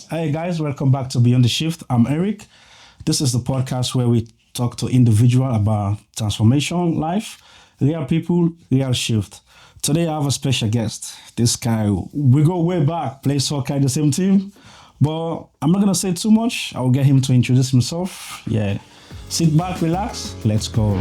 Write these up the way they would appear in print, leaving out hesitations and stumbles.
Hey guys, welcome back to Beyond the Shift. I'm Eric. This is the podcast where we talk to individuals about transformation, life, real people, real shift. Today I have a special guest. This guy, we go way back, play soccer in the same team. But I'm not gonna say too much. I'll get him to introduce himself. Yeah. Sit back, relax, let's go.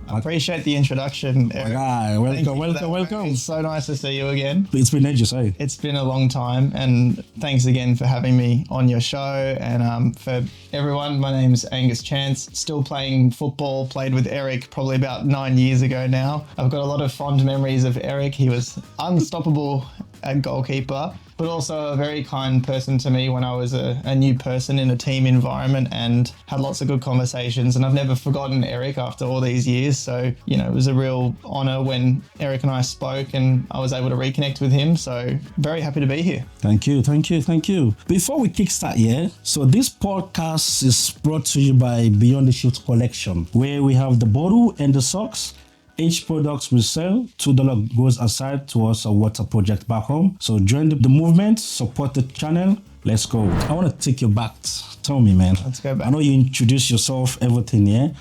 I appreciate the introduction, Eric. Welcome. It's so nice to see you again. It's been ages, eh? It's been a long time, and thanks again for having me on your show. And for everyone, my name's Angus Chance, still playing football, played with Eric probably about 9 years ago now. I've got a lot of fond memories of Eric. He was unstoppable at goalkeeper, but also a very kind person to me when I was a new person in a team environment, and had lots of good conversations. And I've never forgotten Eric after all these years. So, it was a real honor when Eric and I spoke and I was able to reconnect with him. So very happy to be here. Thank you. Before we kickstart here, so this podcast is brought to you by Beyond the Shift collection, where we have the bottle and the socks. Each product we sell, $2 goes aside towards a water project back home. So join the movement, support the channel. Let's go. I want to take you back. Tell me, man. Let's go back. I know you introduced yourself, everything, yeah?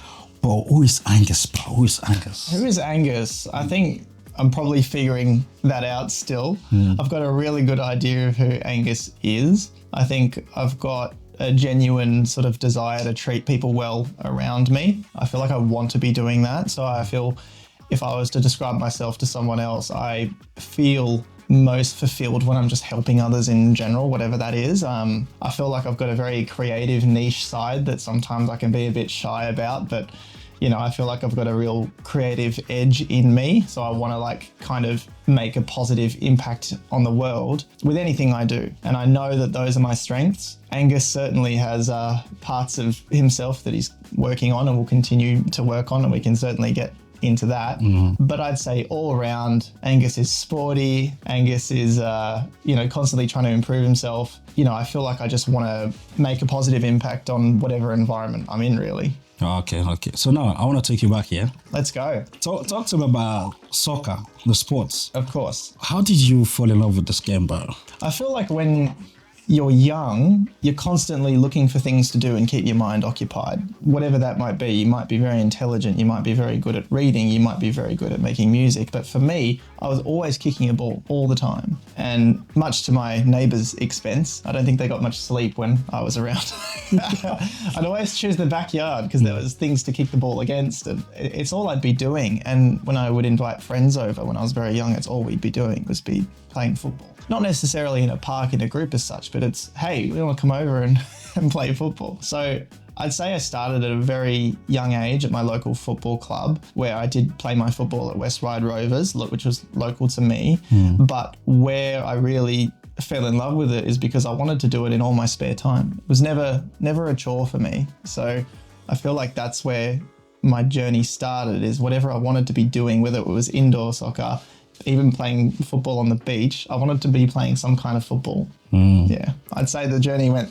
But who is Angus, bro? Who is Angus? Who is Angus? I think I'm probably figuring that out still. I've got a really good idea of who Angus is. I think I've got a genuine sort of desire to treat people well around me. I feel like I want to be doing that. So I feel if I was to describe myself to someone else, I feel most fulfilled when I'm just helping others in general, whatever that is. I feel like I've got a very creative niche side that sometimes I can be a bit shy about, but I feel like I've got a real creative edge in me. So I want to kind of make a positive impact on the world with anything I do. And I know that those are my strengths. Angus certainly has parts of himself that he's working on and will continue to work on, and we can certainly get into that. But I'd say all around, Angus is sporty. Angus is, constantly trying to improve himself. I feel like I just want to make a positive impact on whatever environment I'm in, really. Okay. So now I want to take you back here. Let's go. Talk to me about soccer, the sports. Of course. How did you fall in love with this game, bro? I feel like when you're young, you're constantly looking for things to do and keep your mind occupied. Whatever that might be, you might be very intelligent, you might be very good at reading, you might be very good at making music. But for me, I was always kicking a ball all the time. And much to my neighbours' expense, I don't think they got much sleep when I was around. I'd always choose the backyard because there was things to kick the ball against, and it's all I'd be doing. And when I would invite friends over when I was very young, it's all we'd be doing was be playing football. Not necessarily in a park in a group as such, but it's, hey, we want to come over and play football. So I'd say I started at a very young age at my local football club, where I did play my football at West Ryde Rovers, which was local to me. But where I really fell in love with it is because I wanted to do it in all my spare time. It was never a chore for me. So I feel like that's where my journey started, is whatever I wanted to be doing, whether it was indoor soccer, even playing football on the beach, I wanted to be playing some kind of football. Yeah, I'd say the journey went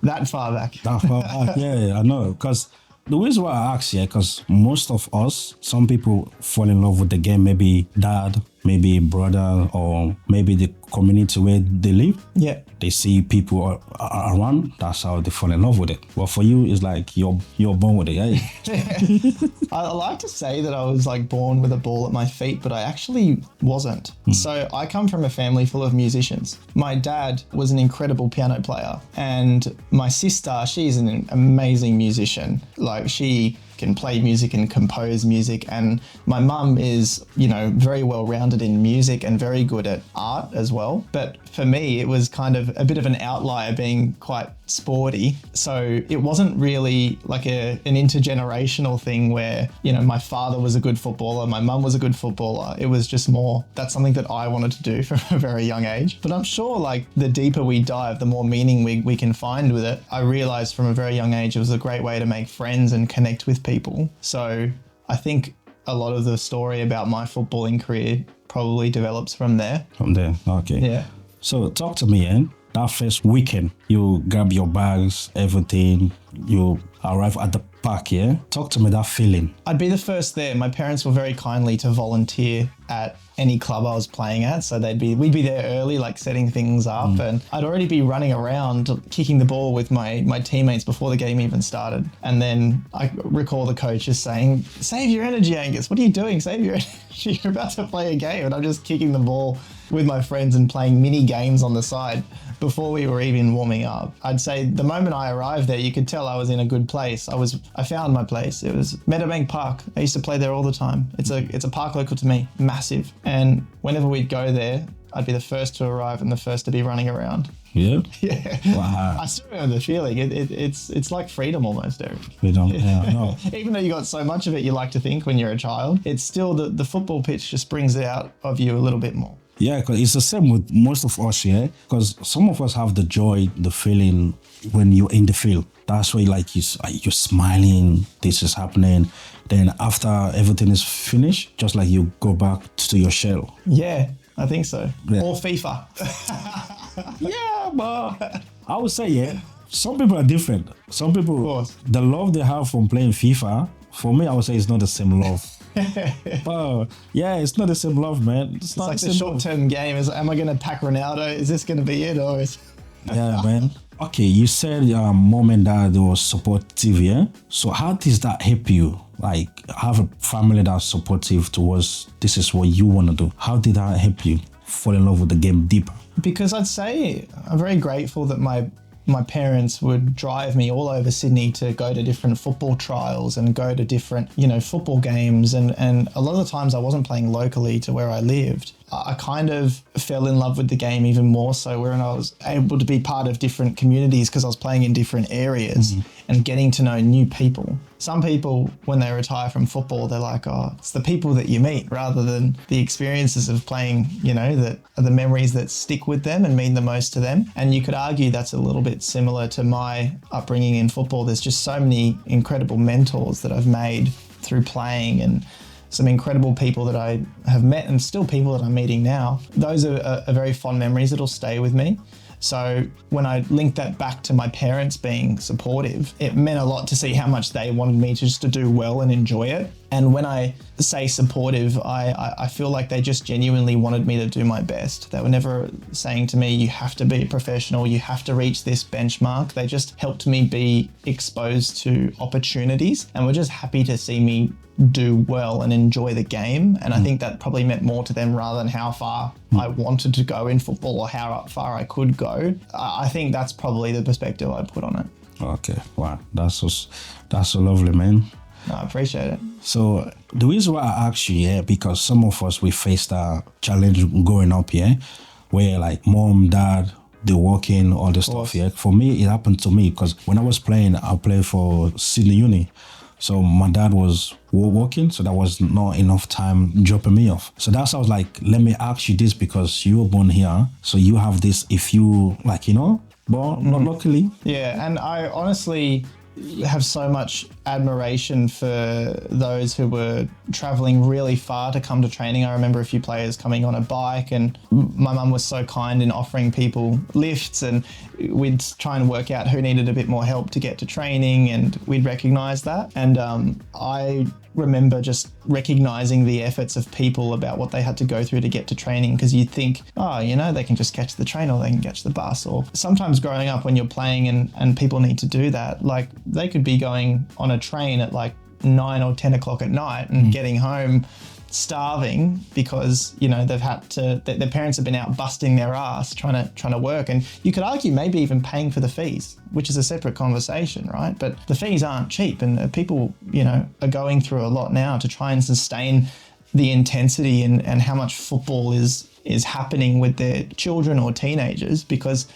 that far back. Yeah, I know. Because the reason why I ask, because most of us, some people fall in love with the game, maybe dad, maybe brother, or maybe the community where they live. Yeah. They see people around, that's how they fall in love with it. But for you, it's like you're born with it, eh? I like to say that I was born with a ball at my feet, but I actually wasn't. So I come from a family full of musicians. My dad was an incredible piano player, and my sister, she's an amazing musician. She can play music and compose music, and my mum is, very well rounded in music and very good at art as well. But for me, it was kind of a bit of an outlier, being quite sporty. So it wasn't really like an intergenerational thing where, my father was a good footballer, my mum was a good footballer. It was just more, that's something that I wanted to do from a very young age. But I'm sure the deeper we dive, the more meaning we can find with it. I realized from a very young age, it was a great way to make friends and connect with people. So I think a lot of the story about my footballing career probably develops from there. From there, okay. Yeah. So talk to me, that first weekend, you grab your bags, everything, you arrive at the park, yeah? Talk to me that feeling. I'd be the first there. My parents were very kindly to volunteer at any club I was playing at. So we'd be there early, like setting things up, and I'd already be running around kicking the ball with my teammates before the game even started. And then I recall the coaches saying, "Save your energy, Angus. What are you doing? Save your energy. You're about to play a game." And I'm just kicking the ball with my friends and playing mini games on the side before we were even warming up. I'd say the moment I arrived there, you could tell I was in a good place. I found my place. It was Meadowbank Park. I used to play there all the time. It's a park local to me, massive. And whenever we'd go there, I'd be the first to arrive and the first to be running around. Yeah? Yeah. Wow. I still remember the feeling. It's like freedom almost, Eric. Freedom, yeah, no. Even though you got so much of it, you like to think when you're a child, it's still the football pitch just brings it out of you a little bit more. Yeah, because it's the same with most of us, yeah? Because some of us have the joy, the feeling when you're in the field. That's why you're smiling, this is happening. Then after everything is finished, just like you go back to your shell. Yeah, I think so. Yeah. Or FIFA. Yeah, but I would say, yeah, some people are different. Some people, Of course. the love they have from playing FIFA, for me, I would say it's not the same love. Oh, yeah, it's not the same love, man. It's not Like the the same short-term game is, am I going to pack Ronaldo? Is this going to be it? Or is... Yeah, man. Okay, you said your mom and dad were supportive, yeah? So how does that help you? Like, have a family that's supportive towards this is what you want to do. How did that help you fall in love with the game deeper? Because I'd say I'm very grateful that my parents would drive me all over Sydney to go to different football trials and go to different, football games. And a lot of the times I wasn't playing locally to where I lived. I kind of fell in love with the game even more so when I was able to be part of different communities because I was playing in different areas and getting to know new people. Some people, when they retire from football, they're like, oh, it's the people that you meet rather than the experiences of playing, that are the memories that stick with them and mean the most to them. And you could argue that's a little bit similar to my upbringing in football. There's just so many incredible mentors that I've made through playing and some incredible people that I have met and still people that I'm meeting now. Those are very fond memories that'll stay with me. So when I linked that back to my parents being supportive, it meant a lot to see how much they wanted me just to do well and enjoy it. And when I say supportive, I feel like they just genuinely wanted me to do my best. They were never saying to me, you have to be a professional, you have to reach this benchmark. They just helped me be exposed to opportunities and were just happy to see me do well and enjoy the game. And I think that probably meant more to them rather than how far I wanted to go in football or how far I could go. I think that's probably the perspective I put on it. Okay, wow, that's so lovely, man. No, I appreciate it. So the reason why I asked you, yeah, because some of us, we faced a challenge growing up, yeah, where like mom, dad, they're working, all this stuff, yeah. For me, it happened to me because when I was playing, I played for Sydney Uni. So my dad was working, so there was not enough time dropping me off. So that's why I was like, let me ask you this because you were born here. So you have this if you like, but not locally. Yeah, and I honestly have so much admiration for those who were traveling really far to come to training. I remember a few players coming on a bike and my mum was so kind in offering people lifts and we'd try and work out who needed a bit more help to get to training and we'd recognise that. And I remember just recognising the efforts of people about what they had to go through to get to training because you'd think, they can just catch the train or they can catch the bus. Or sometimes growing up when you're playing and people need to do that, like they could be going on a train at like 9 or 10 o'clock at night and getting home starving because they've had to their parents have been out busting their ass trying to work, and you could argue maybe even paying for the fees, which is a separate conversation, right? But the fees aren't cheap and people are going through a lot now to try and sustain the intensity and how much football is happening with their children or teenagers, because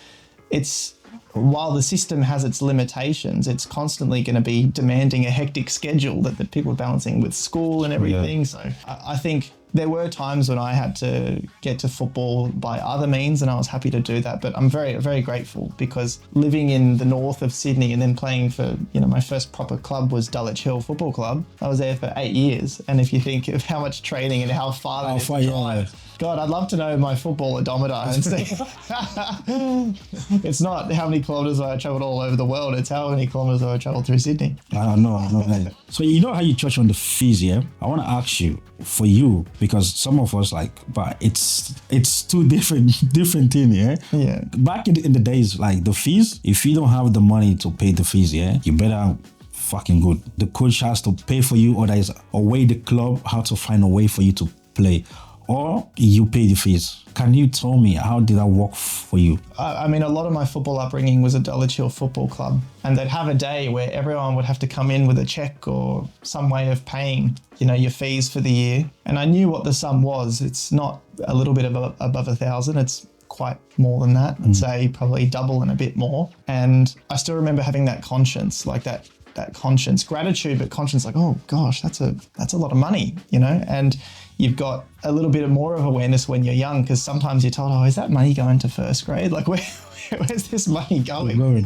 while the system has its limitations, it's constantly going to be demanding a hectic schedule that the people are balancing with school and everything. Yeah. So I think there were times when I had to get to football by other means and I was happy to do that. But I'm very, very grateful because living in the north of Sydney and then playing for, my first proper club was Dulwich Hill Football Club. I was there for 8 years. And if you think of how much training and how far that is to drive, God, I'd love to know my football odometer and see. It's not how many kilometres I travelled all over the world. It's how many kilometres I travelled through Sydney. I know. So you know how you touch on the fees, yeah? I want to ask you, for you, because some of us but it's two different thing, yeah? Yeah. Back in the days, like the fees, if you don't have the money to pay the fees, yeah, you better fucking good. The coach has to pay for you, or there's a way the club how to find a way for you to play, or you pay the fees. Can you tell me how did that work for you? I mean, a lot of my football upbringing was a Dulwich Football Club, and they'd have a day where everyone would have to come in with a check or some way of paying, your fees for the year. And I knew what the sum was. It's not a little bit above 1,000. It's quite more than that. I'd say probably double and a bit more. And I still remember having that conscience, like that conscience, gratitude, but conscience, like, oh gosh, that's a lot of money, and you've got a little bit more of awareness when you're young, because sometimes you're told, oh, is that money going to first grade? Like, where's this money going?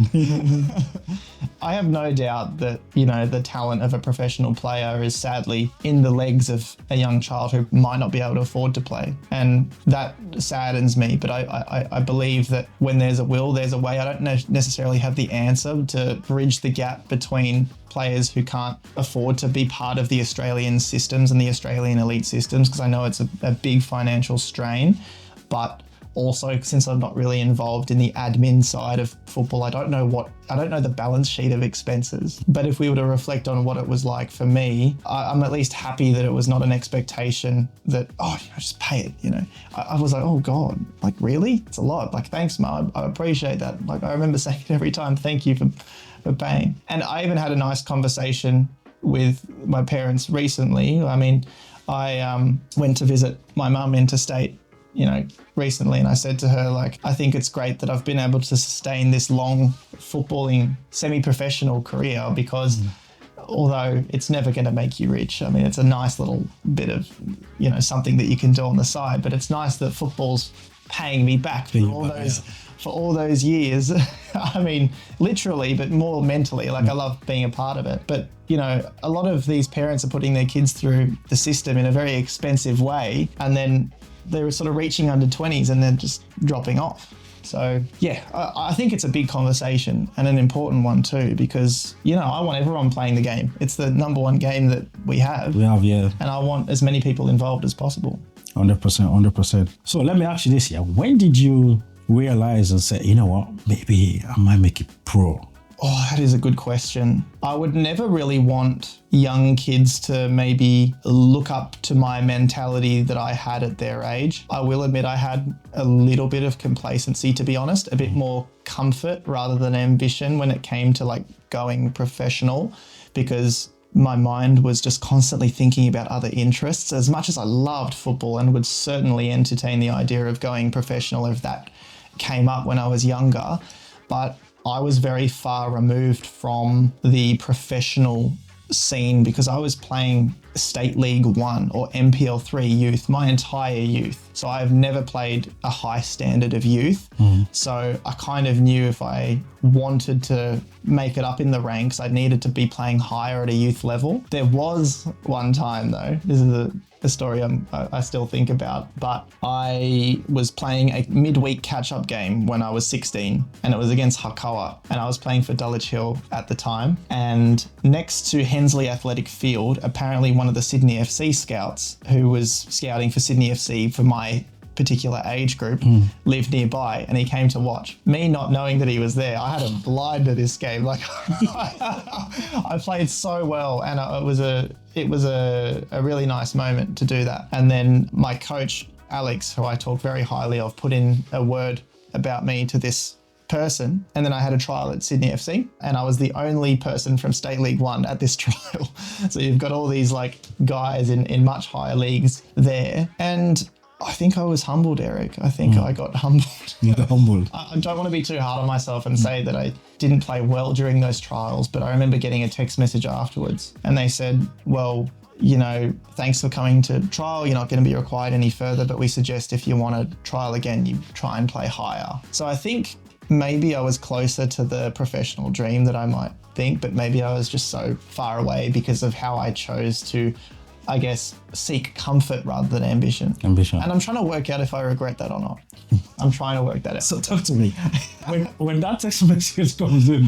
I have no doubt that, the talent of a professional player is sadly in the legs of a young child who might not be able to afford to play. And that saddens me, but I believe that when there's a will, there's a way. I don't necessarily have the answer to bridge the gap between players who can't afford to be part of the Australian systems and the Australian elite systems, because I know it's a big financial strain, but also, since I'm not really involved in the admin side of football, I don't know the balance sheet of expenses. But if we were to reflect on what it was like for me, I'm at least happy that it was not an expectation that, just pay it, I was like, oh God, like really? It's a lot. Like, thanks, Ma, I appreciate that. Like, I remember saying it every time, thank you for paying. And I even had a nice conversation with my parents recently. I mean, I went to visit my mum interstate recently, and I said to her, like, I think it's great that I've been able to sustain this long footballing semi-professional career, because although it's never going to make you rich, I mean, it's a nice little bit of, something that you can do on the side, but it's nice that football's paying me back for all those years. I mean, literally, but more mentally, like I love being a part of it. But, a lot of these parents are putting their kids through the system in a very expensive way, and then they're sort of reaching under 20s and then just dropping off. So yeah, I think it's a big conversation and an important one too, because, I want everyone playing the game. It's the number one game that we have. Yeah. And I want as many people involved as possible. 100%. So let me ask you this here. When did you realize and say, you know what, maybe I might make it pro? Oh, that is a good question. I would never really want young kids to maybe look up to my mentality that I had at their age. I will admit I had a little bit of complacency, to be honest, a bit more comfort rather than ambition when it came to like going professional, because my mind was just constantly thinking about other interests. As much as I loved football and would certainly entertain the idea of going professional if that came up when I was younger, but I was very far removed from the professional scene because I was playing State League 1 or MPL3 youth my entire youth. So I've never played a high standard of youth. So I kind of knew if I wanted to make it up in the ranks, I needed to be playing higher at a youth level. There was one time though, this is a story I still think about, but I was playing a midweek catch-up game when I was 16 and it was against Hakoah, and I was playing for Dulwich Hill at the time, and next to Hensley Athletic Field, apparently one of the Sydney FC scouts who was scouting for Sydney FC for my particular age group lived nearby, and he came to watch. Me not knowing that he was there, I had him blind to this game. Like I played so well, and it was a really nice moment to do that. And then my coach Alex, who I talk very highly of, put in a word about me to this person, and then I had a trial at Sydney FC, and I was the only person from State League 1 at this trial. So you've got all these like guys in much higher leagues there, and I think I was humbled, Eric. I think I got humbled. You got humbled. I don't want to be too hard on myself and say that I didn't play well during those trials, but I remember getting a text message afterwards, and they said, well, thanks for coming to trial. You're not going to be required any further, but we suggest if you want to trial again, you try and play higher. So I think maybe I was closer to the professional dream that I might think, but maybe I was just so far away because of how I chose to I guess, seek comfort rather than ambition. Ambition. And I'm trying to work out if I regret that or not. I'm trying to work that out. So talk to me. When that text message comes in,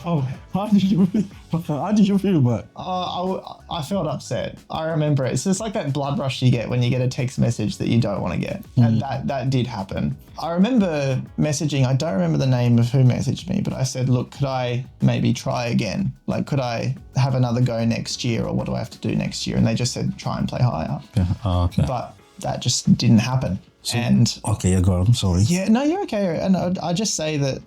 how did you feel about it? I felt upset. I remember it. It's just like that blood rush you get when you get a text message that you don't want to get. And that did happen. I remember messaging, I don't remember the name of who messaged me, but I said, look, could I maybe try again? Like, could I have another go next year, or what do I have to do next year? And they just said, try and play higher. Yeah. Oh, okay. But that just didn't happen. Okay, go on. I'm sorry. Yeah, no, you're okay. And I just say that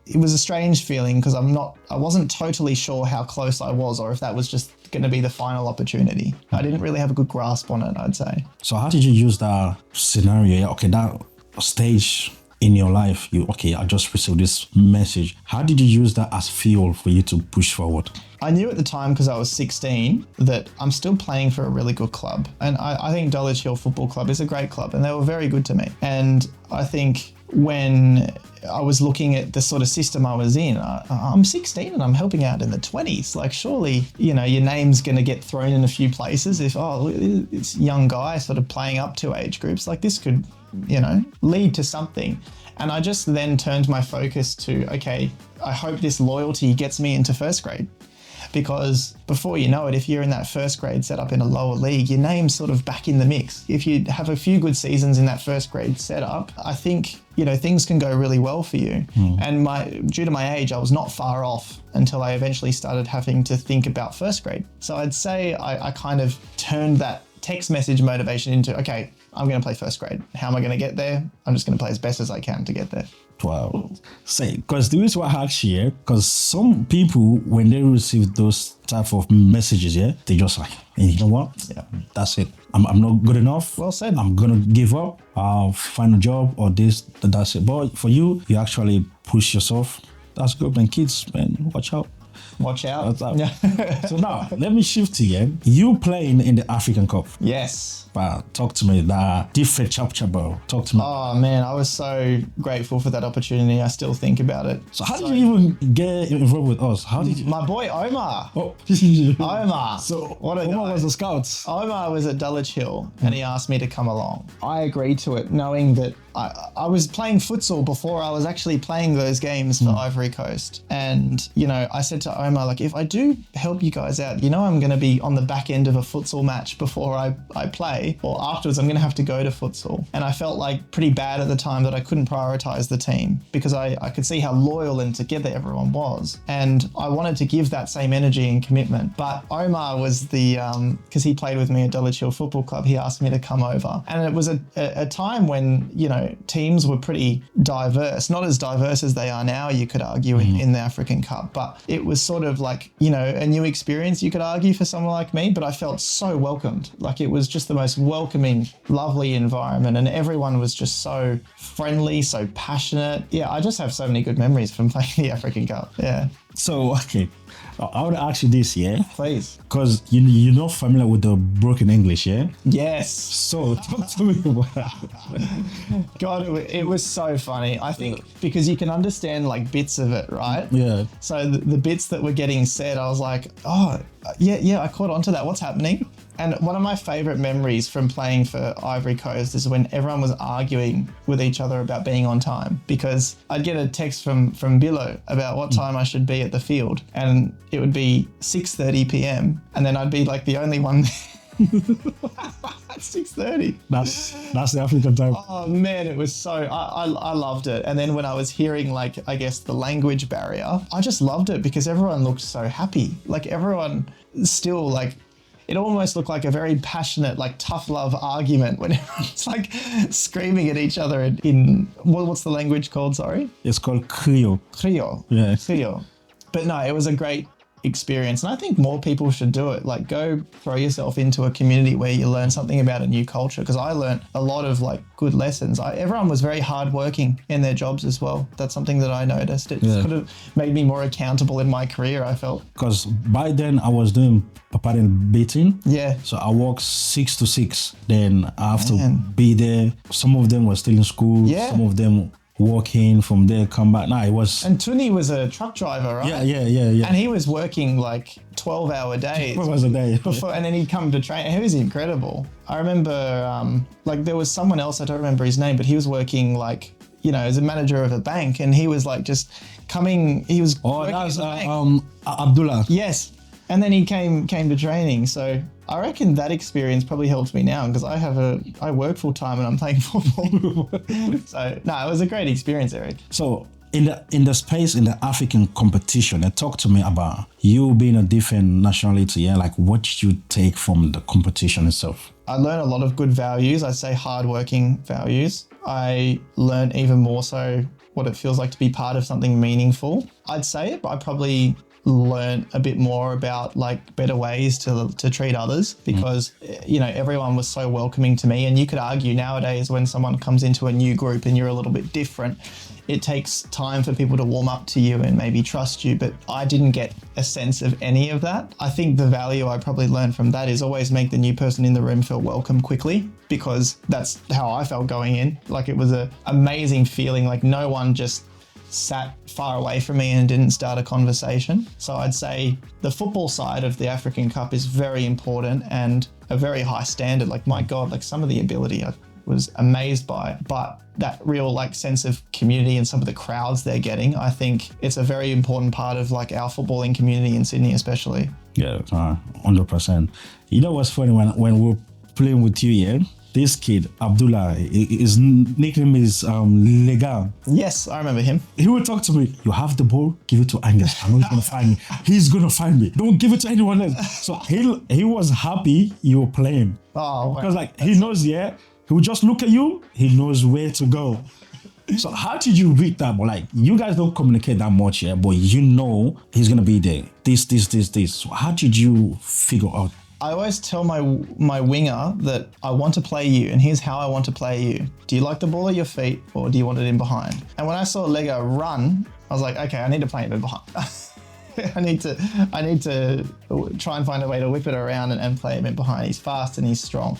it was a strange feeling because I wasn't totally sure how close I was, or if that was just going to be the final opportunity. I didn't really have a good grasp on it, I'd say. So how did you use that scenario? Yeah, okay, that stage in your life, I just received this message. How did you use that as fuel for you to push forward? I knew at the time, because I was 16, that I'm still playing for a really good club. And I think Dulwich Hill Football Club is a great club, and they were very good to me. And I think when I was looking at the sort of system I was in, I'm 16 and I'm helping out in the 20s. Like, surely, your name's going to get thrown in a few places if, it's a young guy sort of playing up to age groups. Like, this could, lead to something. And I just then turned my focus to, okay, I hope this loyalty gets me into first grade. Because before you know it, if you're in that first grade setup in a lower league, your name's sort of back in the mix. If you have a few good seasons in that first grade setup, I think, things can go really well for you. And due to my age, I was not far off until I eventually started having to think about first grade. So I'd say I kind of turned that text message motivation into, okay, I'm going to play first grade. How am I going to get there? I'm just going to play as best as I can to get there. Wow. Say, because the reason why I ask you, because some people, when they receive those type of messages, they just like, hey, you know what? Yeah, that's it. I'm not good enough. Well said. I'm going to give up. I'll find a job or that's it. But for you actually push yourself. That's good, man. Kids, man, watch out. Watch out. So now, let me shift again. You playing in the African Cup. Yes. But talk to me, that different chapter, bro. Talk to me. Oh, man, I was so grateful for that opportunity. I still think about it. So how did you even get involved with us? How did you? My boy, Omar. Oh. Omar. So what a Omar guy. was a scout. Omar was at Dulwich Hill and he asked me to come along. I agreed to it knowing that I was playing futsal before I was actually playing those games for Ivory Coast. And, I said to Omar, like, if I do help you guys out, I'm going to be on the back end of a futsal match before I play, or afterwards I'm going to have to go to futsal. And I felt like pretty bad at the time that I couldn't prioritize the team because I could see how loyal and together everyone was. And I wanted to give that same energy and commitment. But Omar was because he played with me at Dulwich Hill Football Club, he asked me to come over. And it was a time when, teams were pretty diverse, not as diverse as they are now, you could argue, in the African Cup. But it was sort of like, a new experience, you could argue, for someone like me. But I felt so welcomed. Like, it was just the most welcoming, lovely environment. And everyone was just so friendly, so passionate. Yeah, I just have so many good memories from playing the African Cup. Yeah. So, okay, I want to ask you this, Please. Because you're not familiar with the broken English, Yes. So, talk to me about that. God, it was so funny. I think because you can understand like bits of it, right? Yeah. So the bits that were getting said, I was like, oh, yeah, I caught on to that. What's happening? And one of my favorite memories from playing for Ivory Coast is when everyone was arguing with each other about being on time, because I'd get a text from Billo about what time I should be at the field, and it would be 6:30 p.m. and then I'd be like the only one at 6:30. That's the African time. Oh man, it was so, I loved it. And then when I was hearing, like, I guess the language barrier, I just loved it because everyone looked so happy. Like, everyone still, like, it almost looked like a very passionate, like, tough love argument when everyone's like screaming at each other in what's the language called? Sorry? It's called Creole. Creole. Yeah. Creole. But no, it was a great experience, and I think more people should do it. Like, go throw yourself into a community where you learn something about a new culture, because I learned a lot of like good lessons. Everyone was very hardworking in their jobs as well. That's something that I noticed. It could have made me more accountable in my career, I felt. Because by then I was doing paparazzi beating. Yeah. So I work 6 to 6. Then I have to be there. Some of them were still in school. Yeah. Some of them walking from there, come back. Nah, it was. And Tuni was a truck driver, right? Yeah. And he was working like 12-hour days. What was the day? And then he'd come to train. He was incredible. I remember, like, there was someone else, I don't remember his name, but he was working like, you know, as a manager of a bank, and he was like just coming. He was. Oh, that's Abdullah. Yes, and then he came to training. So I reckon that experience probably helps me now because I work full time and I'm playing football. So no, it was a great experience, Eric. So in the space in the African competition, talk to me about you being a different nationality. Yeah, like what did you take from the competition itself? I learned a lot of good values. I'd say hardworking values. I learned even more so what it feels like to be part of something meaningful. I'd say I probably learned a bit more about like better ways to treat others because, you know, everyone was so welcoming to me. And you could argue nowadays when someone comes into a new group and you're a little bit different, it takes time for people to warm up to you and maybe trust you, but I didn't get a sense of any of that. I think the value I probably learned from that is always make the new person in the room feel welcome quickly, because that's how I felt going in. Like it was an amazing feeling, like no one just sat far away from me and didn't start a conversation. So I'd say the football side of the African Cup is very important and a very high standard. Like, my God, like some of the ability I was amazed by, but that real like sense of community and some of the crowds they're getting, I think it's a very important part of like our footballing community in Sydney especially. Yeah, 100%. You know what's funny, when we're playing with you, yeah, this kid, Abdullah, his nickname is Lega. Yes, I remember him. He would talk to me, you have the ball, give it to Angus. I know he's going to find me. He's going to find me. Don't give it to anyone else. So he was happy you were playing. Oh, wow. Because like he knows, yeah, he will just look at you, he knows where to go. So how did you read that? But like, you guys don't communicate that much, yeah, but you know he's going to be there. This. So how did you figure out? I always tell my winger that I want to play you, and here's how I want to play you. Do you like the ball at your feet, or do you want it in behind? And when I saw Lego run, I was like, okay, I need to play him in behind. I need to try and find a way to whip it around and play him in behind. He's fast and he's strong.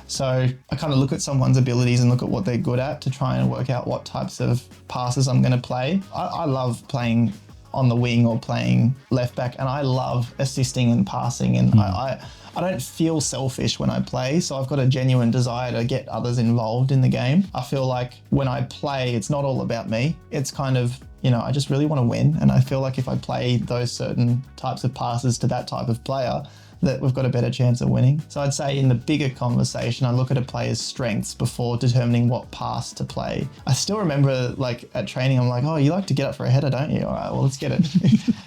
So I kind of look at someone's abilities and look at what they're good at to try and work out what types of passes I'm going to play. I love playing on the wing or playing left back, and I love assisting and passing, and I don't feel selfish when I play, so I've got a genuine desire to get others involved in the game. I feel like when I play, it's not all about me. It's kind of, you know, I just really want to win, and I feel like if I play those certain types of passes to that type of player, that we've got a better chance of winning. So I'd say in the bigger conversation, I look at a player's strengths before determining what pass to play. I still remember like at training, I'm like, oh, you like to get up for a header, don't you? All right, well, let's get it.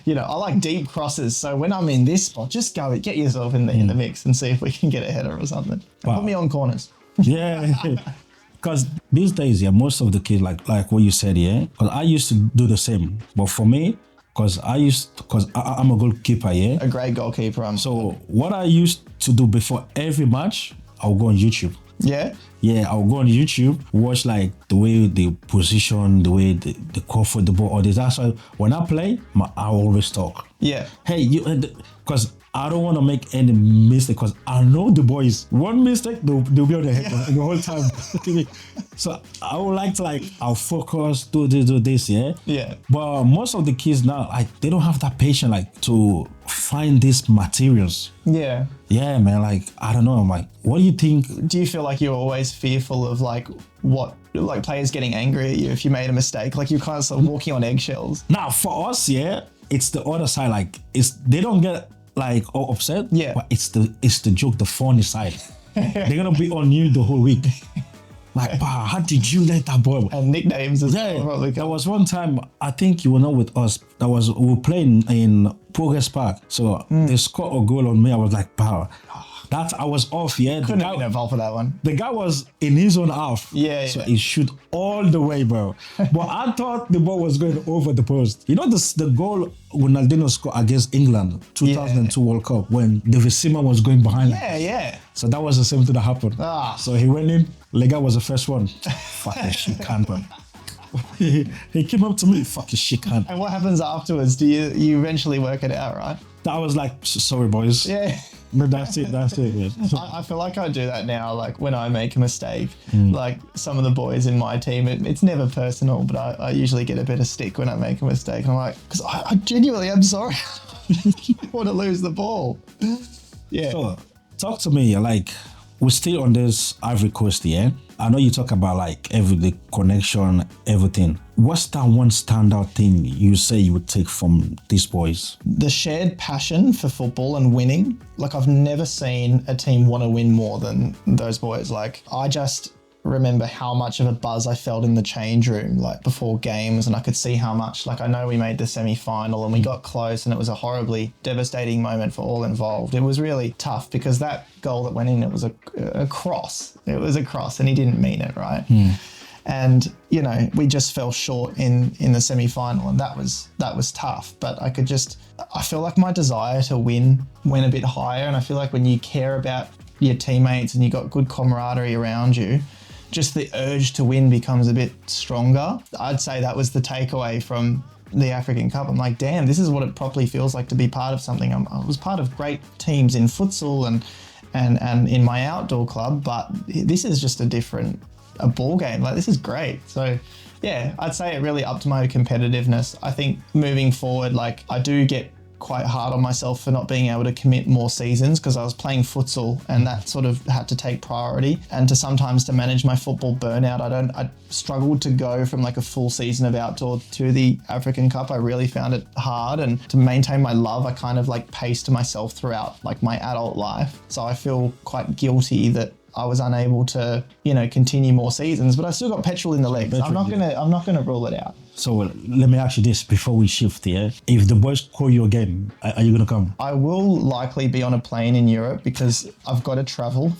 You know, I like deep crosses. So when I'm in this spot, just go, get yourself in the mix and see if we can get a header or something. And put me on corners. Yeah. Because these days, yeah, most of the kids, like what you said, yeah, because I used to do the same. But for me, because I'm a goalkeeper, yeah. A great goalkeeper. So what I used to do before every match, I'll go on YouTube. Yeah? Yeah, I'll go on YouTube, watch like the way they position, the way they call for the ball, all this. That's why when I play, I always talk. Yeah. Hey, because I don't want to make any mistake, because I know the boys, one mistake, they'll be on the head the whole time. So I would like to I'll focus, do this, yeah? Yeah. But most of the kids now, they don't have that patience, to find these materials. Yeah. Yeah, man, I don't know, I'm like, what do you think? Do you feel like you're always fearful of players getting angry at you if you made a mistake? Like you're kind of sort of walking on eggshells? Now, for us, yeah, it's the other side, they don't get all upset, yeah, but it's the joke, the funny side. They're gonna be on you the whole week. Bah, how did you let that boy? And nicknames as well. Probably. There was one time, I think you were not with us. We were playing in Progress Park. So they scored a goal on me. I was like, bah. I was off, yeah. Couldn't have been involved for that one. The guy was in his own half. Yeah. So he shoot all the way, bro. But I thought the ball was going over the post. You know the goal Ronaldinho scored against England, 2002 World Cup, when David Seaman was going behind. Yeah. So that was the same thing that happened. So he went in. Lega was the first one. Fucking shit can, bro. He came up to me, fucking shit can. And what happens afterwards? Do you eventually work it out, right? I was like, sorry, boys. Yeah. No, that's it. That's it. Yeah. So, I feel like I do that now. Like when I make a mistake, like some of the boys in my team, it's never personal, but I usually get a bit of stick when I make a mistake. And I'm like, because I genuinely am sorry. I want to lose the ball. Yeah. so talk to me. Like, we're still on this Ivory Coast, yeah? I know you talk about like the connection, everything. What's that one standout thing you say you would take from these boys? The shared passion for football and winning. Like I've never seen a team want to win more than those boys. Like I just remember how much of a buzz I felt in the change room like before games, and I could see how much, like I know we made the semi-final and we got close and it was a horribly devastating moment for all involved. It was really tough because that goal that went in, it was a cross. It was a cross and he didn't mean it, right? And, you know, we just fell short in the semi-final, and that was tough. But I feel like my desire to win went a bit higher, and I feel like when you care about your teammates and you got good camaraderie around you, just the urge to win becomes a bit stronger. I'd say that was the takeaway from the African Cup. I'm like, damn, this is what it properly feels like to be part of something. I was part of great teams in futsal and in my outdoor club, but this is just a ball game. Like, this is great. So yeah, I'd say it really upped my competitiveness. I think moving forward, like I do get quite hard on myself for not being able to commit more seasons because I was playing futsal and that sort of had to take priority, and to manage my football burnout, I struggled to go from like a full season of outdoor to the African Cup. I really found it hard, and to maintain my love, I kind of like paced myself throughout like my adult life. So I feel quite guilty that I was unable to, you know, continue more seasons, but I still got petrol in the legs. I'm not gonna rule it out. So let me ask you this before we shift here. If the boys call you again, are you going to come? I will likely be on a plane in Europe because I've got to travel.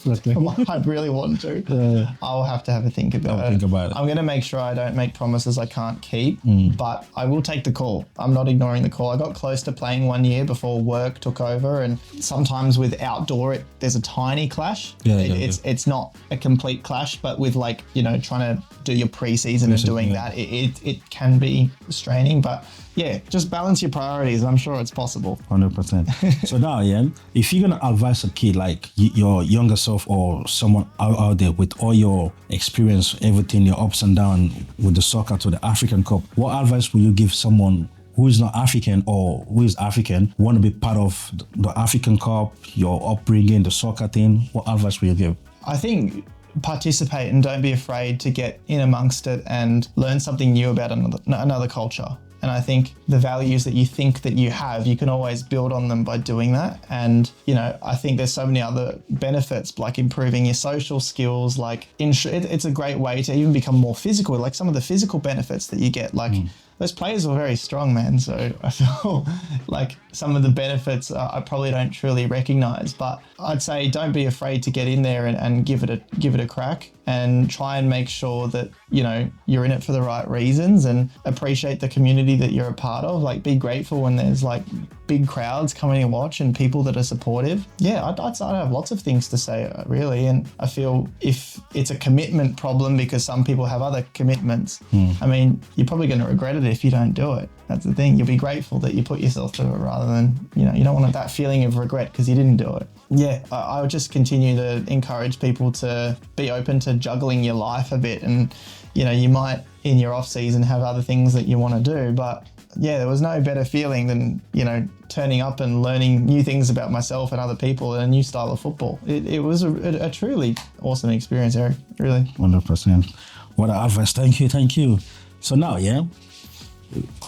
I really want to. I'll have to have a think about it. I'm going to make sure I don't make promises I can't keep, but I will take the call. I'm not ignoring the call. I got close to playing 1 year before work took over, and sometimes with outdoor, there's a tiny clash. It's not a complete clash, but with like, you know, trying to do your pre-season and doing that, it can be straining. But yeah, just balance your priorities. I'm sure it's possible. 100%. So now, yeah, if you're going to advise a kid like your younger self or someone out there with all your experience, everything, your ups and downs with the soccer to the African Cup, what advice will you give someone who is not African or who is African, want to be part of the African Cup, your upbringing, the soccer thing? What advice will you give? I think participate and don't be afraid to get in amongst it and learn something new about another culture. And I think the values that you think that you have, you can always build on them by doing that. And, you know, I think there's so many other benefits, like improving your social skills, like it's a great way to even become more physical, like some of the physical benefits that you get, like those players were very strong, man. So I feel like some of the benefits I probably don't truly recognize, but I'd say don't be afraid to get in there and give it a crack, and try and make sure that, you know, you're in it for the right reasons, and appreciate the community that you're a part of. Like, be grateful when there's like big crowds coming to watch and people that are supportive. Yeah, I'd have lots of things to say, really. And I feel if it's a commitment problem because some people have other commitments, I mean, you're probably going to regret it if you don't do it. That's the thing. You'll be grateful that you put yourself through it rather than, you know, you don't want that feeling of regret because you didn't do it. Yeah, I would just continue to encourage people to be open to juggling your life a bit. And, you know, you might in your off season have other things that you want to do, but yeah, there was no better feeling than, you know, turning up and learning new things about myself and other people and a new style of football. It was a truly awesome experience, Eric, really. 100%. What an advice. Thank you. So now, yeah,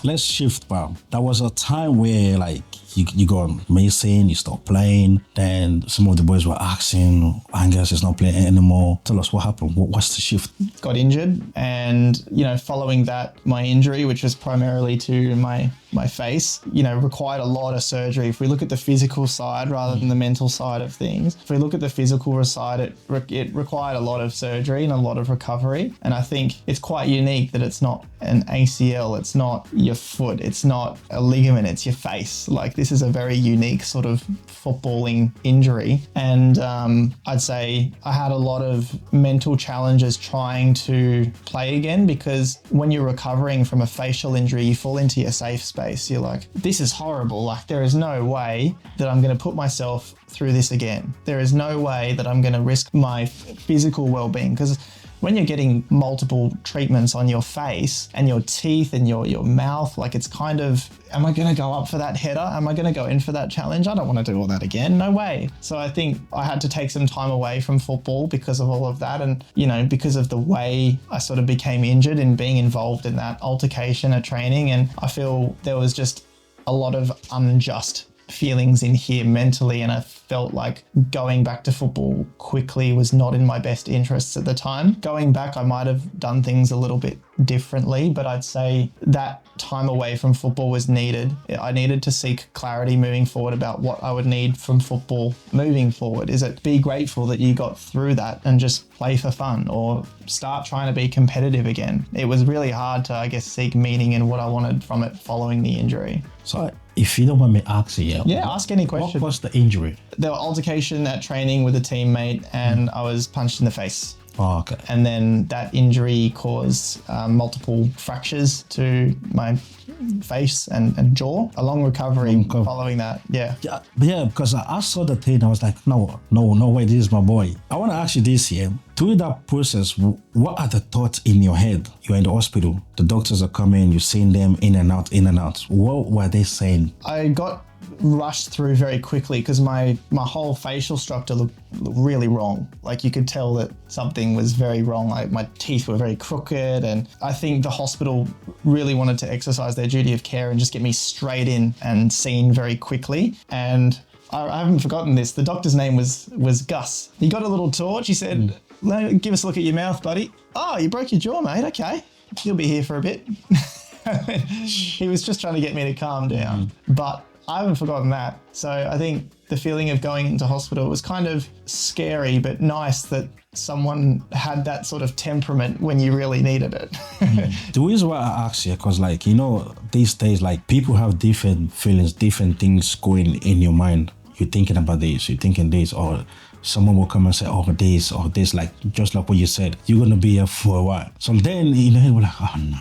let's shift, pal. That was a time where like you got missing, you stopped playing. Then some of the boys were asking, Angus is not playing anymore. Tell us what happened. What's the shift? Got injured, and, you know, following that, my injury, which was primarily to my face, you know, required a lot of surgery. If we look at the physical side rather than the mental side of things, if we look at the physical side, it required a lot of surgery and a lot of recovery. And I think it's quite unique that it's not an ACL, it's not your foot, it's not a ligament, it's your face. Like, this is a very unique sort of footballing injury. And I'd say I had a lot of mental challenges trying to play again, because when you're recovering from a facial injury, you fall into your safe space. You're like, this is horrible. Like, there is no way that I'm going to put myself through this again. There is no way that I'm going to risk my physical well-being, because when you're getting multiple treatments on your face and your teeth and your mouth, like, it's kind of, am I going to go up for that header? Am I going to go in for that challenge? I don't want to do all that again. No way. So I think I had to take some time away from football because of all of that. And, you know, because of the way I sort of became injured and being involved in that altercation at training. And I feel there was just a lot of unjust feelings in here mentally, and I felt like going back to football quickly was not in my best interests at the time. Going back, I might have done things a little bit differently, but I'd say that time away from football was needed. I needed to seek clarity moving forward about what I would need from football moving forward. Is it be grateful that you got through that and just play for fun, or start trying to be competitive again? It was really hard to, I guess, seek meaning in what I wanted from it following the injury. So if you don't mind me asking, Yeah, ask any question. What was the injury? There was altercation at training with a teammate, and I was punched in the face. Oh, okay. And then that injury caused multiple fractures to my face and jaw. A long recovery following that. Yeah. Yeah, because I saw the thing. I was like, no way, this is my boy. I want to ask you this here. Through that process, what are the thoughts in your head? You're in the hospital. The doctors are coming. You're seeing them in and out, in and out. What were they saying? I got rushed through very quickly because my whole facial structure looked really wrong. Like, you could tell that something was very wrong. Like, my teeth were very crooked, and I think the hospital really wanted to exercise their duty of care and just get me straight in and seen very quickly. And I haven't forgotten this. The doctor's name was Gus. He got a little torch. He said, "Give us a look at your mouth, buddy." "Oh, you broke your jaw, mate. Okay. You'll be here for a bit." He was just trying to get me to calm down. But I haven't forgotten that. So I think the feeling of going into hospital was kind of scary, but nice that someone had that sort of temperament when you really needed it. The reason why I ask you, because, like, you know, these days, like, people have different feelings, different things going in your mind. You're thinking about this, you're thinking this, or someone will come and say, oh, this, or this, like, just like what you said, you're going to be here for a while. So then, you know, we're like, oh, no.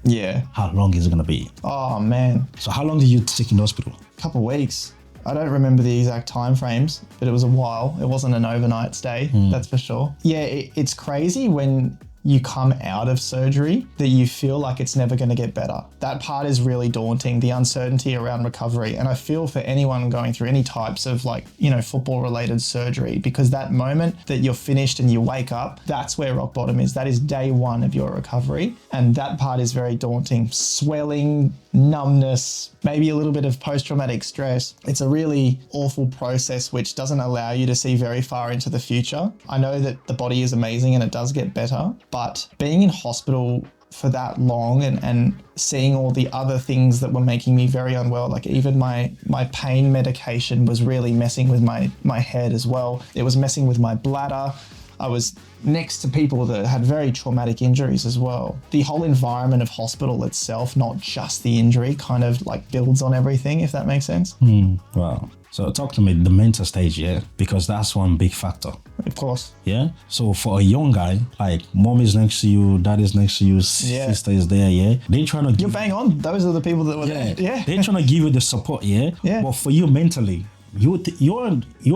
Yeah. How long is it going to be? Oh, man. So how long did you take in the hospital? A couple of weeks. I don't remember the exact time frames, but it was a while. It wasn't an overnight stay, that's for sure. Yeah, it's crazy when you come out of surgery that you feel like it's never going to get better. That part is really daunting, the uncertainty around recovery. And I feel for anyone going through any types of, like, you know, football related surgery, because that moment that you're finished and you wake up, that's where rock bottom is. That is day one of your recovery. And that part is very daunting. Swelling, numbness, maybe a little bit of post-traumatic stress. It's a really awful process which doesn't allow you to see very far into the future. I know that the body is amazing and it does get better, but being in hospital for that long and seeing all the other things that were making me very unwell, like even my pain medication was really messing with my head as well. It was messing with my bladder. I was next to people that had very traumatic injuries as well. The whole environment of hospital itself, not just the injury, kind of like builds on everything, if that makes sense. Wow. So talk to me, the mental stage, yeah? Because that's one big factor. Of course. Yeah? So for a young guy, like, mom is next to you, dad is next to you, sister is there, yeah? They're trying to... You're bang on. Those are the people that were there. Yeah. They're trying to give you the support, yeah? Yeah. But for you mentally, you're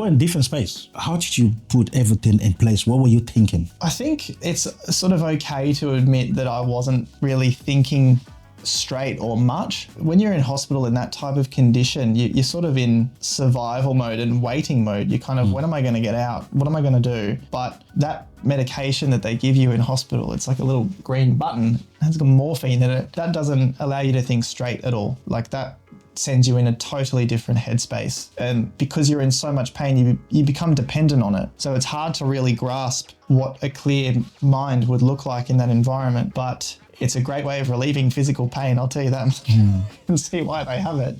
in different space. How did you put everything in place? What were you thinking? I think it's sort of okay to admit that I wasn't really thinking straight or much. When you're in hospital in that type of condition, you're sort of in survival mode and waiting mode. You're kind of, when am I going to get out? What am I going to do? But that medication that they give you in hospital, it's like a little green button. It has got morphine in it. That doesn't allow you to think straight at all. Like, that sends you in a totally different headspace. And because you're in so much pain, you become dependent on it. So it's hard to really grasp what a clear mind would look like in that environment. But it's a great way of relieving physical pain, I'll tell you that. And see why they have it.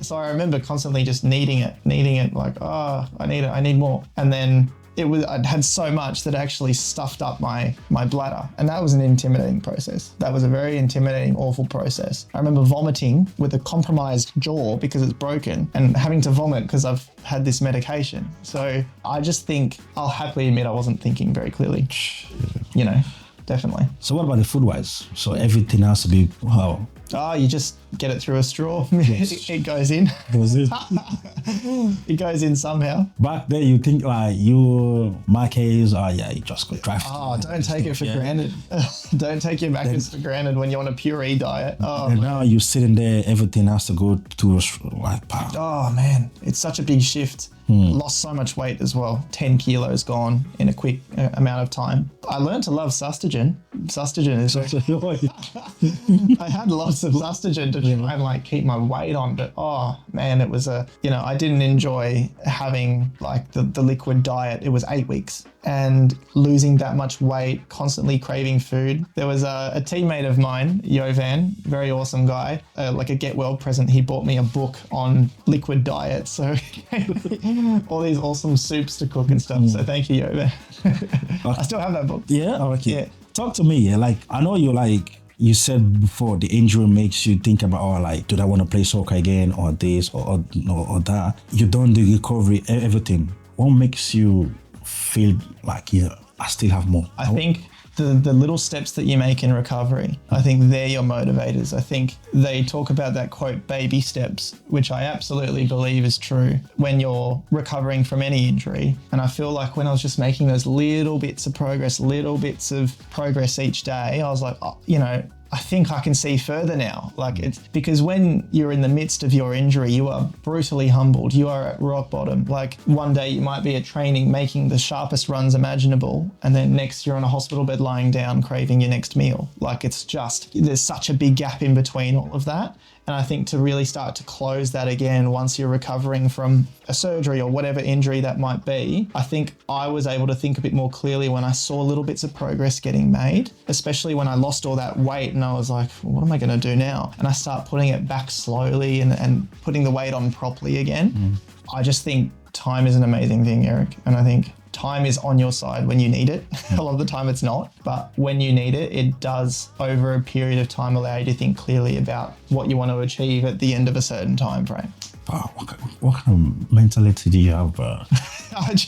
So I remember constantly just needing it, like, oh, I need more. And then I'd had so much that actually stuffed up my bladder. And that was an intimidating process. That was a very intimidating, awful process. I remember vomiting with a compromised jaw because it's broken and having to vomit because I've had this medication. So I just think I'll happily admit I wasn't thinking very clearly, you know, definitely. So what about the food wise? So everything has to be, wow. Oh, you just get it through a straw. It goes in. It goes in somehow. Back then, you think like Marquez, you just go drive. Oh, don't take it for granted. Don't take your macros for granted when you're on a puree diet. Oh, and now you're sitting there, everything has to go to like, oh man, it's such a big shift. Lost so much weight as well. 10 kilos gone in a quick amount of time. I learned to love Sustagen. Sustagen is I had lots of Sustagen to try and like keep my weight on, but oh man, it was I didn't enjoy having like the liquid diet. It was 8 weeks and losing that much weight, constantly craving food. There was a teammate of mine, Jovan, very awesome guy, like a get well present. He bought me a book on liquid diet. So all these awesome soups to cook and stuff. So thank you, Jovan. I still have that book. Yeah? Oh, okay. Yeah. Talk to me. Like, I know you said before the injury makes you think about, do I want to play soccer again or this or that? You done the recovery, everything. What makes you feel like, I still have more? I think the little steps that you make in recovery, I think they're your motivators. I think they talk about that quote, baby steps, which I absolutely believe is true when you're recovering from any injury. And I feel like when I was just making those little bits of progress each day, I was like, I think I can see further now. Like it's because when you're in the midst of your injury, you are brutally humbled. You are at rock bottom. Like one day you might be at training making the sharpest runs imaginable. And then next you're on a hospital bed lying down craving your next meal. Like it's just, there's such a big gap in between all of that. And I think to really start to close that again, once you're recovering from a surgery or whatever injury that might be, I think I was able to think a bit more clearly when I saw little bits of progress getting made, especially when I lost all that weight and I was like, what am I going to do now? And I start putting it back slowly and putting the weight on properly again. I just think time is an amazing thing, Eric. And I think time is on your side when you need it. A lot of the time it's not, but when you need it, it does over a period of time allow you to think clearly about what you want to achieve at the end of a certain time frame. Wow, what kind of mentality do you have?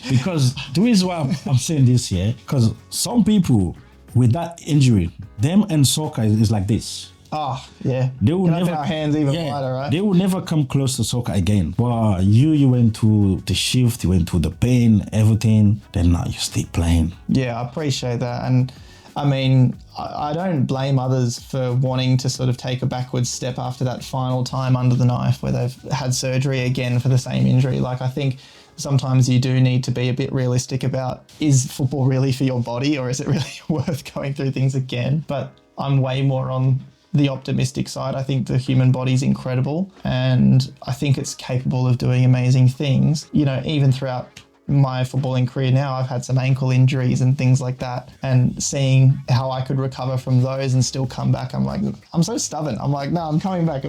Because the reason why I'm saying this here, because some people with that injury, them and soccer is like this. Oh, yeah. They will never our hands even wider, right? They will never come close to soccer again. But you went to the shift, you went to the pain, everything. Then now you still playing. Yeah, I appreciate that. And I mean, I don't blame others for wanting to sort of take a backwards step after that final time under the knife where they've had surgery again for the same injury. Like I think sometimes you do need to be a bit realistic about, is football really for your body or is it really worth going through things again? But I'm way more on the optimistic side. I think the human body is incredible and I think it's capable of doing amazing things. Even throughout my footballing career now, I've had some ankle injuries and things like that, and seeing how I could recover from those and still come back, I'm like, I'm so stubborn. I'm like, no, I'm coming back.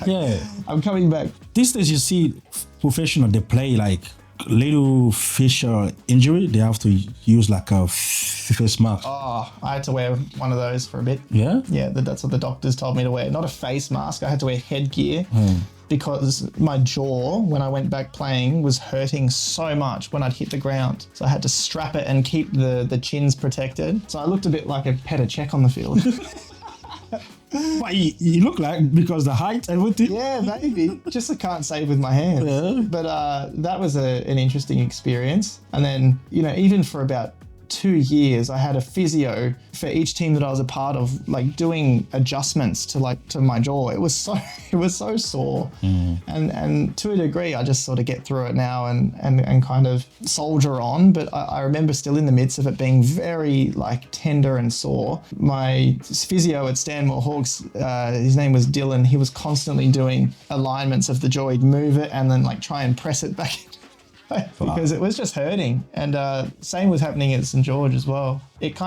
Yeah. I'm coming back. These days you see professional, they play like little facial injury, they have to use like a face mask. Oh, I had to wear one of those for a bit. Yeah? Yeah, that's what the doctors told me to wear. Not a face mask, I had to wear headgear because my jaw, when I went back playing, was hurting so much when I'd hit the ground. So I had to strap it and keep the chins protected. So I looked a bit like a Petr Cech on the field. But you look like, because the height, everything. Yeah, maybe. Just I can't say with my hands. Yeah. But that was an interesting experience. And then, even for about 2 years, I had a physio for each team that I was a part of, like doing adjustments to my jaw. It was so sore. And to a degree, I just sort of get through it now and kind of soldier on. But I remember still in the midst of it being very like tender and sore. My physio at Stanmore Hawks, his name was Dylan. He was constantly doing alignments of the jaw. He'd move it and then like try and press it back because it was just hurting. And same was happening at St. George as well. It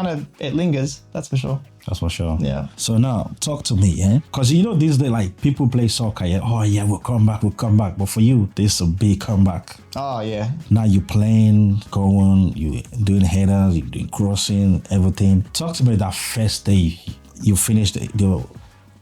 lingers, that's for sure. That's for sure. Yeah. So now, talk to me, because these days, like, people play soccer, oh yeah, we'll come back. But for you, this is a big comeback. Oh, yeah. Now you're playing, going, you're doing headers, you're doing crossing, everything. Talk to me that first day you finished the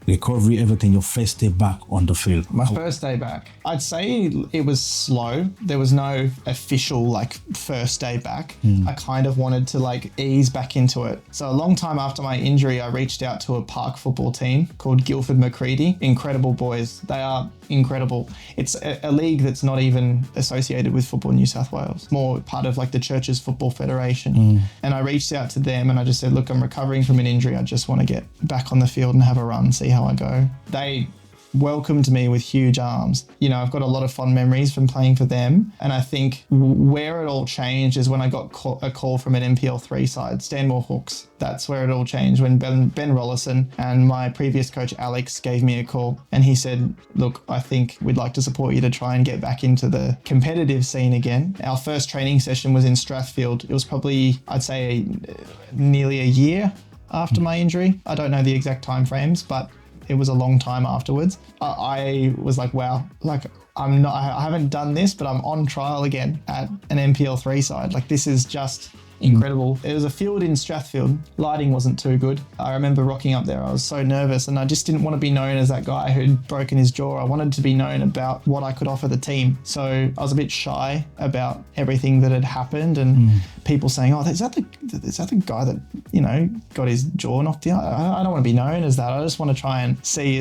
recovery, everything, your first day back on the field. My first day back. I'd say it was slow. There was no official first day back. I kind of wanted to ease back into it. So a long time after my injury, I reached out to a park football team called Guildford Macready. Incredible boys. They are incredible. It's a league that's not even associated with Football New South Wales. More part of the Churches Football Federation. And I reached out to them and I just said, look, I'm recovering from an injury. I just want to get back on the field and have a run, see how I go. They welcomed me with huge arms. I've got a lot of fond memories from playing for them. And I think where it all changed is when I got a call from an NPL3 side, Stanmore Hawks. That's where it all changed, when Ben Rollison and my previous coach Alex gave me a call. And he said, look, I think we'd like to support you to try and get back into the competitive scene again. Our first training session was in Strathfield. It was probably, I'd say, nearly a year after my injury. I don't know the exact time frames, but it was a long time afterwards. I was like, wow, I haven't done this, but I'm on trial again at an NPL3 side. This is just incredible. It was a field in Strathfield. Lighting wasn't too good. I remember rocking up there. I was so nervous and I just didn't want to be known as that guy who'd broken his jaw. I wanted to be known about what I could offer the team. So I was a bit shy about everything that had happened and people saying, oh, is that the guy that, got his jaw knocked out? I don't want to be known as that. I just want to try and see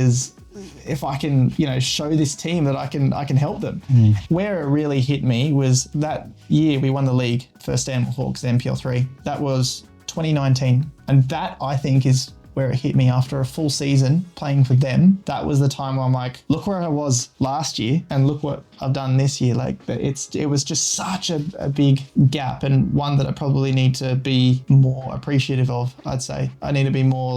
if I can, show this team that I can help them. Where it really hit me was that year we won the league for Stanmore Hawks, the NPL3. That was 2019. And that, I think, is where it hit me after a full season playing for them. That was the time where I'm like, look where I was last year and look what I've done this year. It was just such a big gap, and one that I probably need to be more appreciative of, I'd say. I need to be more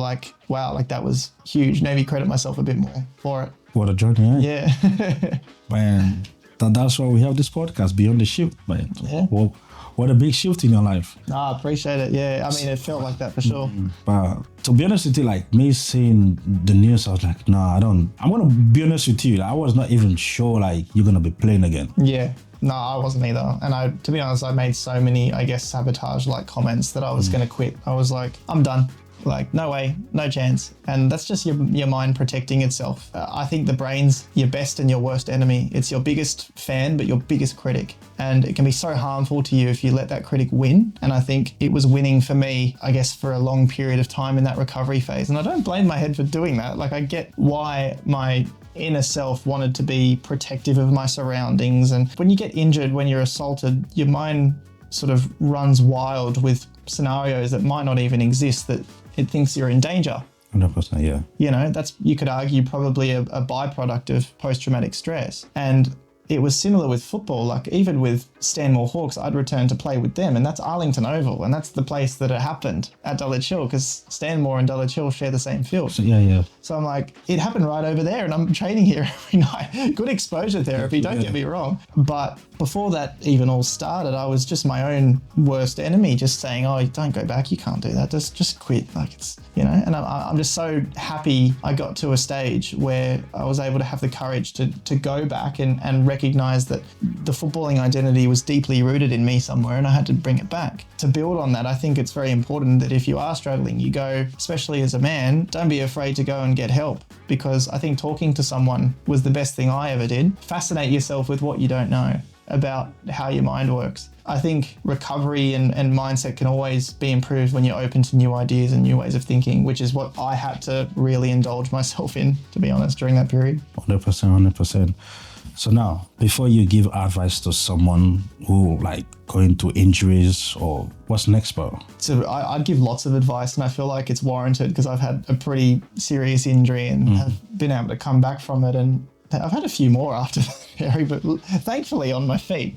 wow, that was huge. Maybe credit myself a bit more for it. What a journey, eh? Yeah. Man, that's why we have this podcast, Beyond the Shift, man. Yeah. Well, what a big shift in your life. I appreciate it. Yeah, I mean, it felt like that for sure. But to be honest with you, me seeing the news, I was like, no, I don't. I'm going to be honest with you. I was not even sure, you're going to be playing again. Yeah. No, I wasn't either. And to be honest, I made so many, sabotage-like comments that I was going to quit. I was like, I'm done. No way, no chance. And that's just your mind protecting itself. I think the brain's your best and your worst enemy. It's your biggest fan, but your biggest critic. And it can be so harmful to you if you let that critic win. And I think it was winning for me, for a long period of time in that recovery phase. And I don't blame my head for doing that. I get why my inner self wanted to be protective of my surroundings. And when you get injured, when you're assaulted, your mind sort of runs wild with scenarios that might not even exist, that it thinks you're in danger. 100%, yeah. That's, you could argue, probably a byproduct of post-traumatic stress. And it was similar with football. Even with Stanmore Hawks, I'd return to play with them, and that's Arlington Oval, and that's the place that it happened at Dulwich Hill, because Stanmore and Dulwich Hill share the same field. So, yeah. So I'm like, it happened right over there, and I'm training here every night. Good exposure therapy, don't get me wrong. But before that even all started, I was just my own worst enemy, just saying, oh, don't go back, you can't do that, just quit. And I'm just so happy I got to a stage where I was able to have the courage to go back and recognize that the footballing identity was deeply rooted in me somewhere, and I had to bring it back. To build on that, I think it's very important that if you are struggling, you go, especially as a man, don't be afraid to go and get help, because I think talking to someone was the best thing I ever did. Fascinate yourself with what you don't know about how your mind works. I think recovery and mindset can always be improved when you're open to new ideas and new ways of thinking, which is what I had to really indulge myself in, to be honest, during that period. 100%. So now, before you give advice to someone who going through injuries, or what's next, bro? So I'd give lots of advice, and I feel like it's warranted because I've had a pretty serious injury and have been able to come back from it, and I've had a few more after that. very, but thankfully on my feet.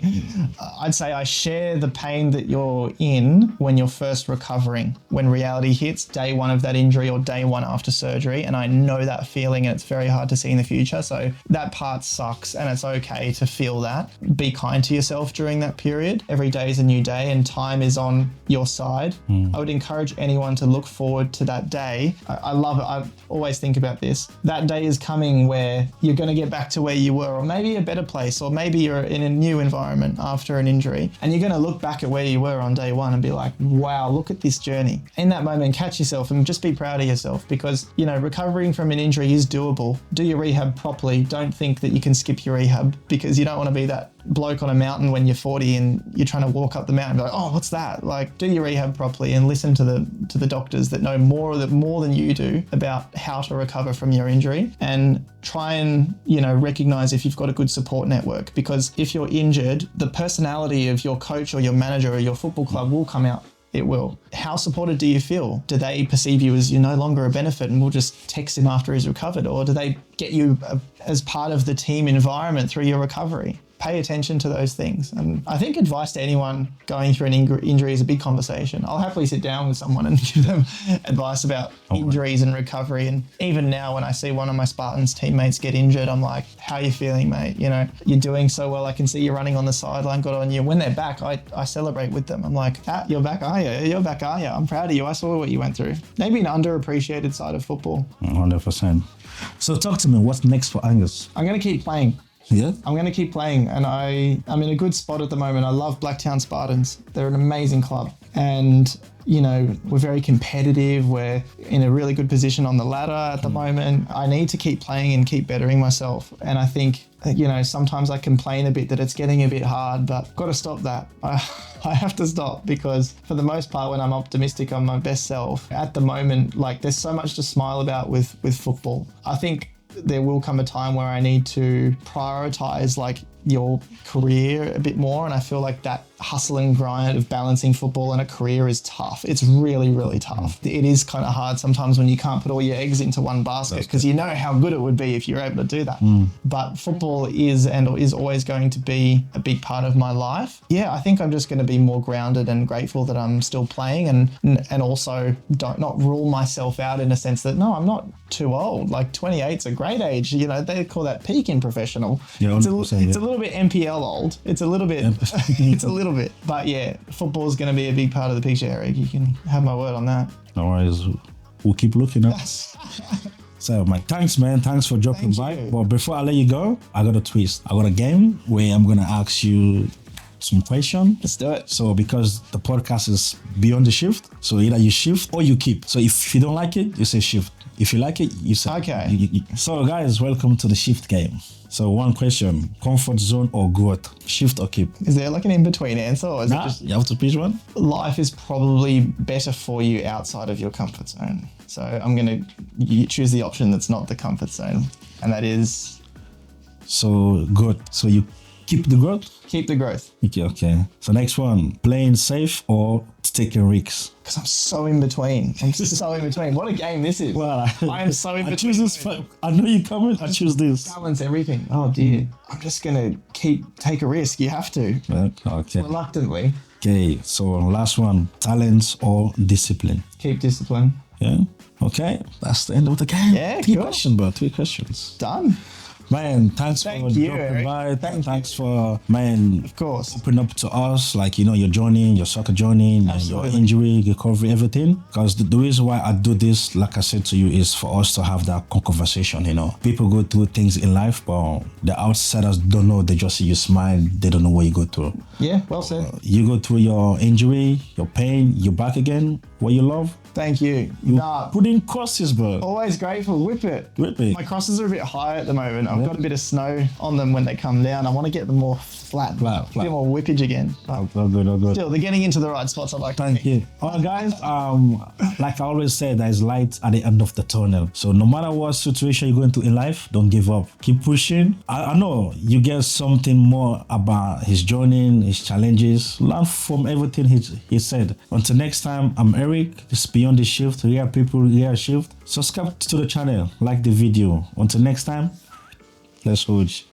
I'd say I share the pain that you're in when you're first recovering, when reality hits day one of that injury or day one after surgery. And I know that feeling, and it's very hard to see in the future. So that part sucks, and it's okay to feel that. Be kind to yourself during that period. Every day is a new day and time is on your side. I would encourage anyone to look forward to that day. I love it. I always think about this. That day is coming where you're going to get back to where you were, or maybe a better place, or maybe you're in a new environment after an injury, and you're going to look back at where you were on day one and be like, wow, look at this journey. In that moment, catch yourself and just be proud of yourself, because, you know, recovering from an injury is doable. Do your rehab properly. Don't think that you can skip your rehab, because you don't want to be that bloke on a mountain when you're 40 and you're trying to walk up the mountain and be like, oh, what's that? Like, do your rehab properly and listen to the doctors that know more than you do about how to recover from your injury, and try and, you know, recognize if you've got a good support network, because if you're injured, the personality of your coach or your manager or your football club will come out. It will. How supported do you feel? Do they perceive you as you're no longer a benefit and we'll just text him after he's recovered? Or do they get you as part of the team environment through your recovery? Pay attention to those things. And I think advice to anyone going through an injury is a big conversation. I'll happily sit down with someone and give them advice about injuries and recovery. And even now when I see one of my Spartans teammates get injured, I'm like, how are you feeling, mate? You know, you're doing so well. I can see you running on the sideline, good on you. When they're back, I celebrate with them. I'm like, you're back, are you? You're back, are you? I'm proud of you. I saw what you went through. Maybe an underappreciated side of football. 100%. So talk to me, what's next for Angus? I'm going to keep playing. Yeah? I'm going to keep playing, and I'm in a good spot at the moment. I love Blacktown Spartans. They're an amazing club, and, you know, we're very competitive. We're in a really good position on the ladder at the moment. I need to keep playing and keep bettering myself. And I think, you know, sometimes I complain a bit that it's getting a bit hard, but I've got to stop that. I have to stop, because for the most part, when I'm optimistic, I'm my best self. At the moment, like, there's so much to smile about with football. I think there will come a time where I need to prioritize, like, your career a bit more, and I feel like that hustle and grind of balancing football and a career is tough. It's really, really tough. It is kind of hard sometimes when you can't put all your eggs into one basket, because you know how good it would be if you're able to do that. But football is always going to be a big part of my life. Yeah, I think I'm just going to be more grounded and grateful that I'm still playing, and also not rule myself out in a sense that, no, I'm not too old. Like, 28's a great age. You know, they call that peak in professional. Yeah, it's a little bit MPL old. It's a little bit. It's a little bit. But yeah, football is going to be a big part of the picture, Eric. You can have my word on that. No worries. We'll keep looking up. So, Mike, thanks, man. Thanks for dropping by. But before I let you go, I got a twist. I got a game where I'm going to ask you some questions. Let's do it. So, because the podcast is Beyond the Shift, so either you shift or you keep. So, if you don't like it, you say shift. If you like it, you say. Okay. So, guys, welcome to the shift game. So, one question: comfort zone or growth? Shift or keep? Is there like an in-between answer, or is it just you have to pick one? Life is probably better for you outside of your comfort zone. So I'm going to choose the option that's not the comfort zone, and that is... So, growth. So you keep the growth? Keep the growth. Okay. So next one, playing safe or taking risks? Because I'm so in between. What a game this is. Well, I am so in between. I choose this. I know you coming. I choose this. Balance everything. Oh dear. I'm just going to take a risk. You have to. Okay. Reluctantly. Okay. So last one, talents or discipline? Keep discipline. Yeah. Okay. That's the end of the game. Yeah, Three cool. questions, bro. 3 questions. Done. Man, thanks for you, dropping by. Thanks you. for, man, Of course. opening up to us, like, you know, your journey, your soccer journey, and your injury, recovery, everything. Because the reason why I do this, like I said to you, is for us to have that conversation, you know. People go through things in life, but the outsiders don't know. They just see you smile. They don't know what you go through. Yeah, well said. You go through your injury, your pain, you're back again, what you love. Thank you. Put in crosses, bro. Always grateful. Whip it. Whip it. My crosses are a bit high at the moment. I've got a bit of snow on them when they come down. I want to get them more flat. A bit more whippage again. All good. Still, they're getting into the right spots. I like to Thank you. All right, guys. Like I always say, there's light at the end of the tunnel. So no matter what situation you're going through in life, don't give up. Keep pushing. I know you get something more about his journey, his challenges. Learn from everything he said. Until next time, I'm Eric. This is Beyond the Shift. Real people, real shift. Subscribe to the channel. Like the video. Until next time, let's hold.